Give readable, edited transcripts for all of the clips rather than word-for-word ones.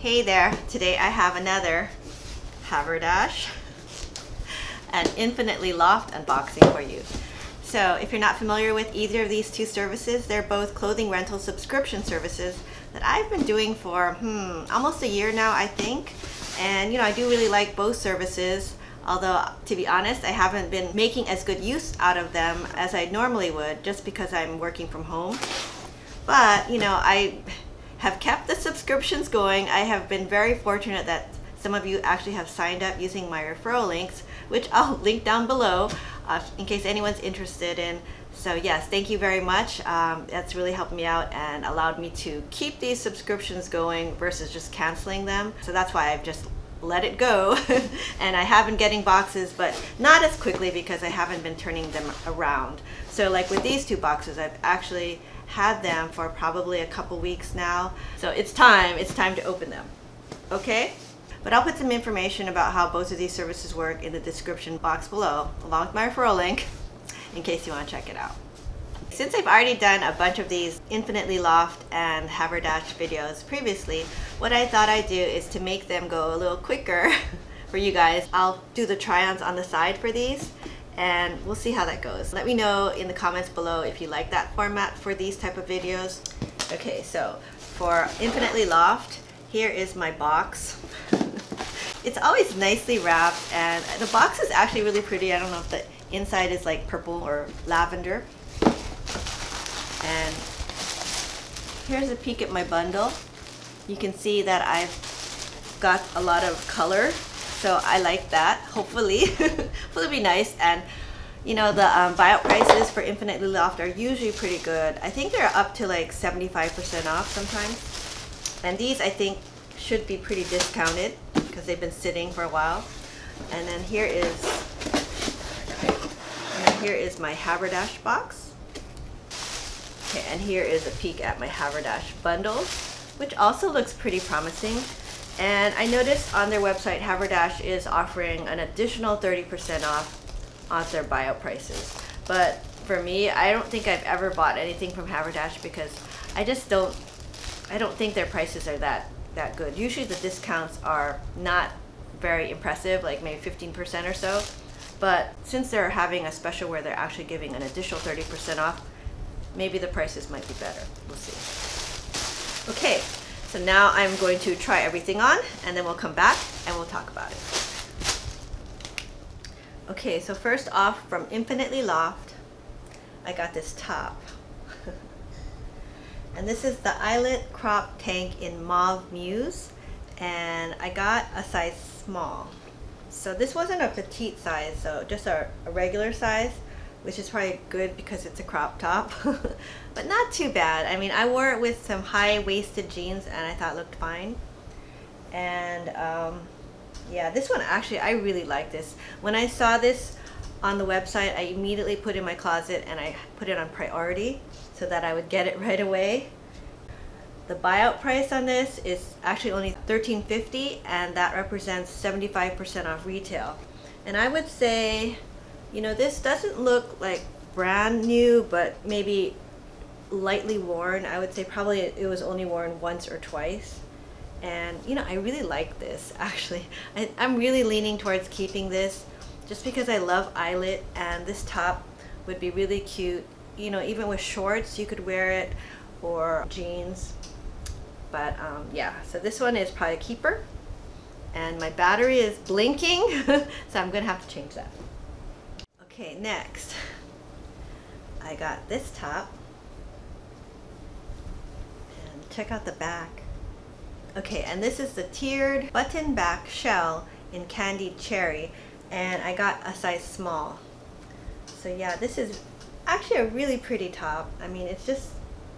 Hey there, today I have another Haverdash and Infinitely LOFT unboxing for you. So if you're not familiar with either of these two services, they're both clothing rental subscription services that I've been doing for almost a year now, I think. And you know, I do really like both services, although to be honest, I haven't been making as good use out of them as I normally would, just because I'm working from home. But you know, I have kept the subscriptions going. I have been very fortunate that some of you actually have signed up using my referral links, which I'll link down below in case anyone's interested in. So yes, thank you very much. That's really helped me out and allowed me to keep these subscriptions going versus just canceling them. So that's why I've just let it go. And I have been getting boxes, but not as quickly because I haven't been turning them around. So like with these two boxes, I've actually had them for probably a couple weeks now. So it's time to open them. Okay? But I'll put some information about how both of these services work in the description box below, along with my referral link, in case you want to check it out. Since I've already done a bunch of these Infinitely LOFT and Haverdash videos previously, what I thought I'd do is to make them go a little quicker for you guys. I'll do the try-ons on the side for these, and we'll see how that goes. Let me know in the comments below if you like that format for these type of videos. Okay, so for Infinitely LOFT, here is my box. It's always nicely wrapped, and the box is actually really pretty. I don't know if the inside is like purple or lavender. And here's a peek at my bundle. You can see that I've got a lot of color, so I like that. Hopefully, it'll be nice. And you know, the buyout prices for Infinitely LOFT are usually pretty good. I think they're up to like 75% off sometimes. And these I think should be pretty discounted because they've been sitting for a while. And then here is my Haverdash box. Okay, and here is a peek at my Haverdash bundle, which also looks pretty promising. And I noticed on their website, Haverdash is offering an additional 30% off on their buyout prices. But for me, I don't think I've ever bought anything from Haverdash because I don't think their prices are that good. Usually the discounts are not very impressive, like maybe 15% or so. But since they're having a special where they're actually giving an additional 30% off, maybe the prices might be better. We'll see. Okay, so now I'm going to try everything on, and then we'll come back and we'll talk about it. Okay, so first off, from Infinitely LOFT, I got this top. And this is the Eyelet crop tank in Mauve Muse, and I got a size small. So this wasn't a petite size, so just a regular size, which is probably good because it's a crop top, but not too bad. I mean, I wore it with some high-waisted jeans and I thought it looked fine. And yeah, this one actually, I really like this. When I saw this on the website, I immediately put it in my closet and I put it on priority so that I would get it right away. The buyout price on this is actually only $13.50, and that represents 75% off retail. And I would say, you know, this doesn't look like brand new, but maybe lightly worn. I would say probably it was only worn once or twice. And you know, I really like this actually. I'm really leaning towards keeping this just because I love Eyelet, and this top would be really cute. You know, even with shorts you could wear it, or jeans. But yeah, so this one is probably a keeper. And my battery is blinking, so I'm gonna have to change that. Okay, next, I got this top, and check out the back. Okay, and this is the tiered button back shell in Candied Cherry, and I got a size small. So yeah, this is actually a really pretty top. I mean, it's just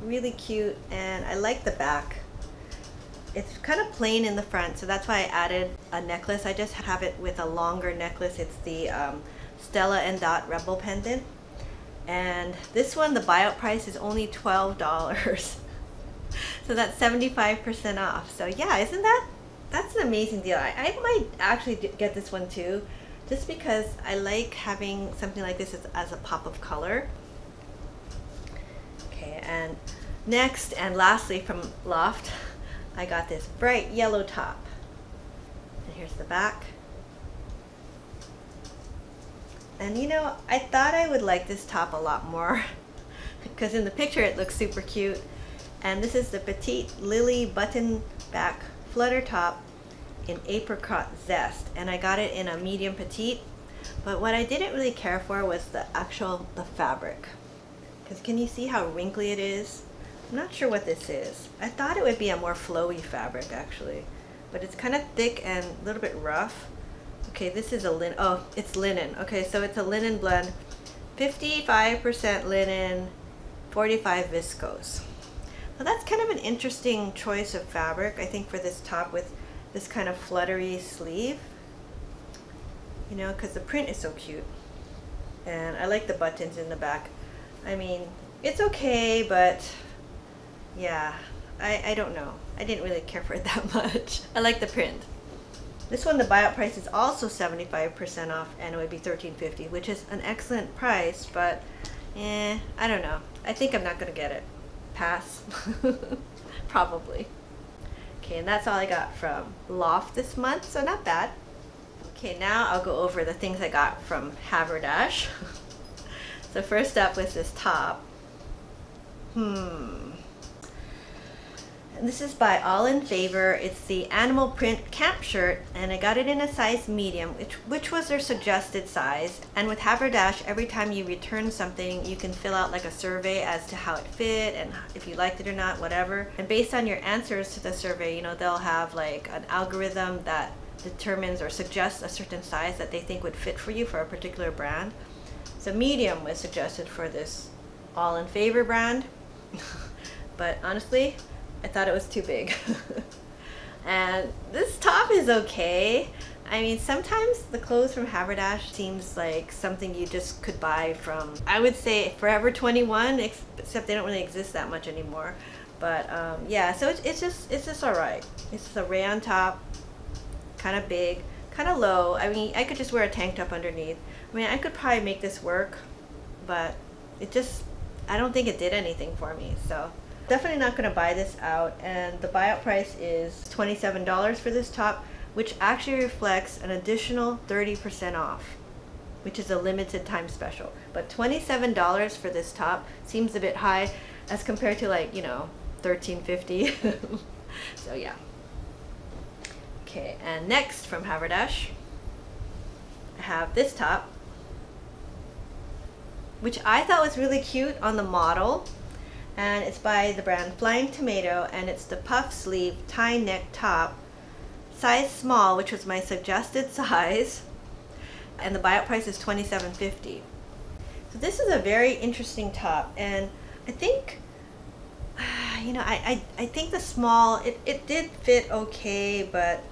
really cute, and I like the back. It's kind of plain in the front, so that's why I added a necklace. I just have it with a longer necklace. It's the Stella and Dot Rebel pendant, and this one, the buyout price is only $12. So that's 75% off. So yeah, isn't that's an amazing deal. I might actually get this one too, just because I like having something like this as a pop of color. Okay, and next and lastly from LOFT, I got this bright yellow top. And here's the back. And you know, I thought I would like this top a lot more because in the picture it looks super cute. And this is the Petite Lily button back flutter top in Apricot Zest. And I got it in a medium petite. But what I didn't really care for was the fabric. Because can you see how wrinkly it is? I'm not sure what this is. I thought it would be a more flowy fabric actually. But it's kind of thick and a little bit rough. Okay, this is a linen. Oh, it's linen. Okay, so it's a linen blend. 55% linen, 45 viscose. Well, that's kind of an interesting choice of fabric, I think, for this top with this kind of fluttery sleeve. You know, because the print is so cute. And I like the buttons in the back. I mean, it's okay, but yeah, I don't know. I didn't really care for it that much. I like the print. This one, the buyout price is also 75% off, and it would be $13.50, which is an excellent price, but I don't know. I think I'm not gonna get it. Pass. Probably. Okay, and that's all I got from Loft this month, so not bad. Okay, now I'll go over the things I got from Haverdash. So first up was this top. And this is by All in Favor. It's the animal print camp shirt, and I got it in a size medium, which was their suggested size. And with Haverdash, every time you return something, you can fill out like a survey as to how it fit and if you liked it or not, whatever. And based on your answers to the survey, you know, they'll have like an algorithm that determines or suggests a certain size that they think would fit for you for a particular brand. So medium was suggested for this All in Favor brand, but honestly, I thought it was too big. And this top is okay. I mean, sometimes the clothes from Haverdash seems like something you just could buy from, I would say, Forever 21, except they don't really exist that much anymore. But yeah, so it's just all right. It's just a rayon top, kind of big, kind of low. I mean, I could just wear a tank top underneath. I mean, I could probably make this work, but it just, I don't think it did anything for me. So definitely not going to buy this out. And the buyout price is $27 for this top, which actually reflects an additional 30% off, which is a limited time special. But $27 for this top seems a bit high as compared to, like, you know, $13.50. So yeah. Okay, and next from Haverdash, I have this top, which I thought was really cute on the model. And it's by the brand Flying Tomato, and it's the puff sleeve tie neck top, size small, which was my suggested size, and the buyout price is $27.50. So this is a very interesting top, and I think, you know, I think the small, it did fit okay, but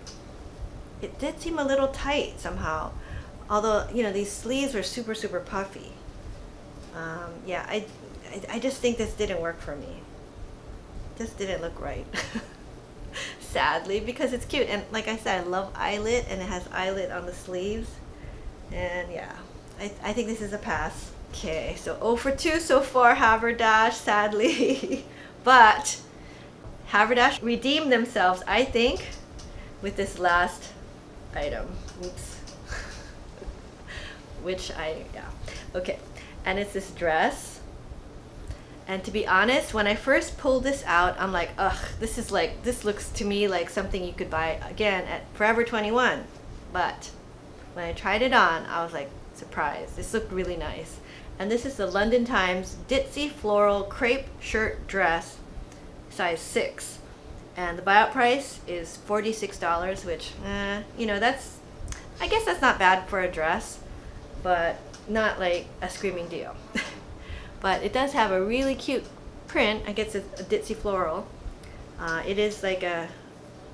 it did seem a little tight somehow. Although, you know, these sleeves were super, super puffy. Yeah, I just think this didn't work for me. This didn't look right. Sadly, because it's cute. And like I said, I love Eyelet, and it has Eyelet on the sleeves. And yeah, I think this is a pass. Okay, so 0 for 2 so far, Haverdash, sadly. But Haverdash redeemed themselves, I think, with this last item. Oops. Which yeah. Okay, and it's this dress. And to be honest, when I first pulled this out, I'm like, ugh, this looks to me like something you could buy again at Forever 21. But when I tried it on, I was like, surprised. This looked really nice. And this is the London Times Ditsy Floral Crepe Shirt Dress, size 6. And the buyout price is $46, which, you know, I guess that's not bad for a dress, but not like a screaming deal. But it does have a really cute print. I guess it's a Ditsy floral. It is like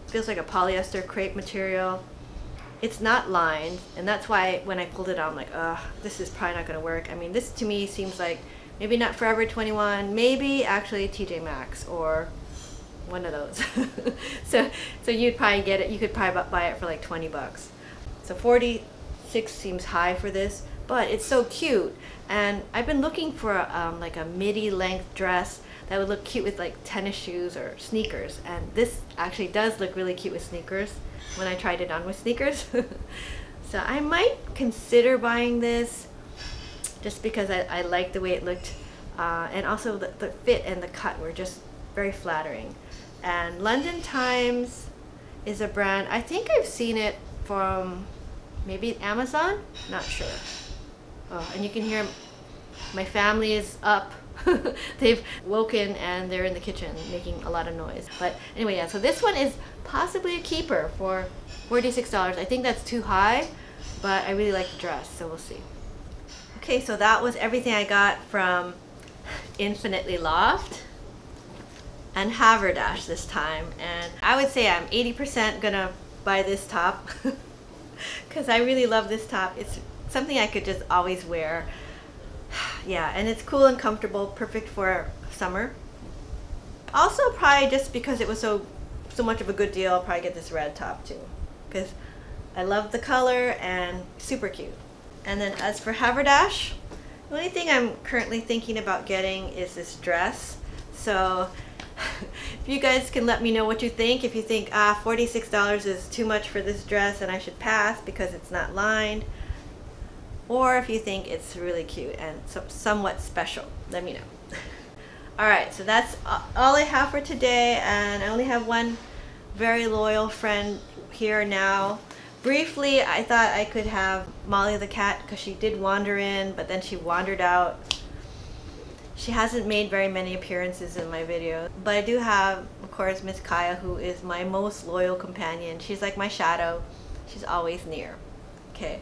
feels like a polyester crepe material. It's not lined, and that's why when I pulled it out, I'm like, ugh, this is probably not gonna work. I mean, this to me seems like maybe not Forever 21, maybe actually TJ Maxx or one of those. so you'd probably get it. You could probably buy it for like 20 bucks. So 46 seems high for this, but it's so cute. And I've been looking for like a midi length dress, that would look cute with like tennis shoes or sneakers. And this actually does look really cute with sneakers when I tried it on with sneakers. So I might consider buying this just because I like the way it looked. And also the fit and the cut were just very flattering. And London Times is a brand, I think I've seen it from maybe Amazon, not sure. Oh, and you can hear my family is up. They've woken and they're in the kitchen making a lot of noise. But anyway, yeah, so this one is possibly a keeper for $46. I think that's too high, but I really like the dress, so we'll see. Okay, so that was everything I got from Infinitely Loft and Haverdash this time. And I would say I'm 80% gonna buy this top because I really love this top. It's something I could just always wear. Yeah, and it's cool and comfortable, perfect for summer. Also, probably just because it was so much of a good deal, I'll probably get this red top too, because I love the color and super cute. And then as for Haverdash, the only thing I'm currently thinking about getting is this dress. So if you guys can let me know what you think, if you think $46 is too much for this dress and I should pass because it's not lined, or if you think it's really cute and somewhat special, let me know. Alright, so that's all I have for today, and I only have one very loyal friend here now. Briefly, I thought I could have Molly the cat because she did wander in, but then she wandered out. She hasn't made very many appearances in my video, but I do have, of course, Miss Kaya, who is my most loyal companion. She's like my shadow. She's always near. Okay.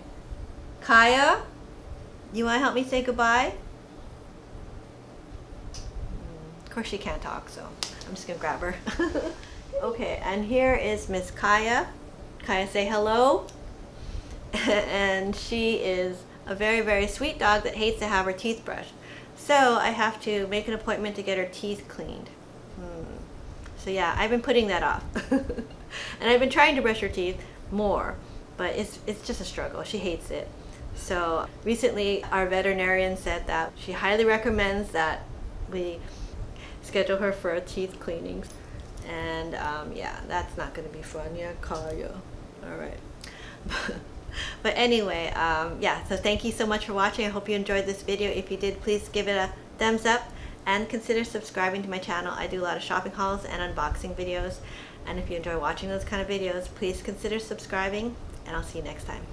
Kaya, you want to help me say goodbye? Of course she can't talk, so I'm just gonna grab her. Okay, and here is Miss Kaya. Kaya, say hello. And she is a very, very sweet dog that hates to have her teeth brushed. So I have to make an appointment to get her teeth cleaned. So yeah, I've been putting that off. And I've been trying to brush her teeth more, but it's just a struggle. She hates it. So recently our veterinarian said that she highly recommends that we schedule her for a teeth cleaning. And yeah, that's not going to be fun. Yeah, Kaya. All right. But anyway, yeah, so thank you so much for watching. I hope you enjoyed this video. If you did, please give it a thumbs up and consider subscribing to my channel. I do a lot of shopping hauls and unboxing videos. And if you enjoy watching those kind of videos, please consider subscribing, and I'll see you next time.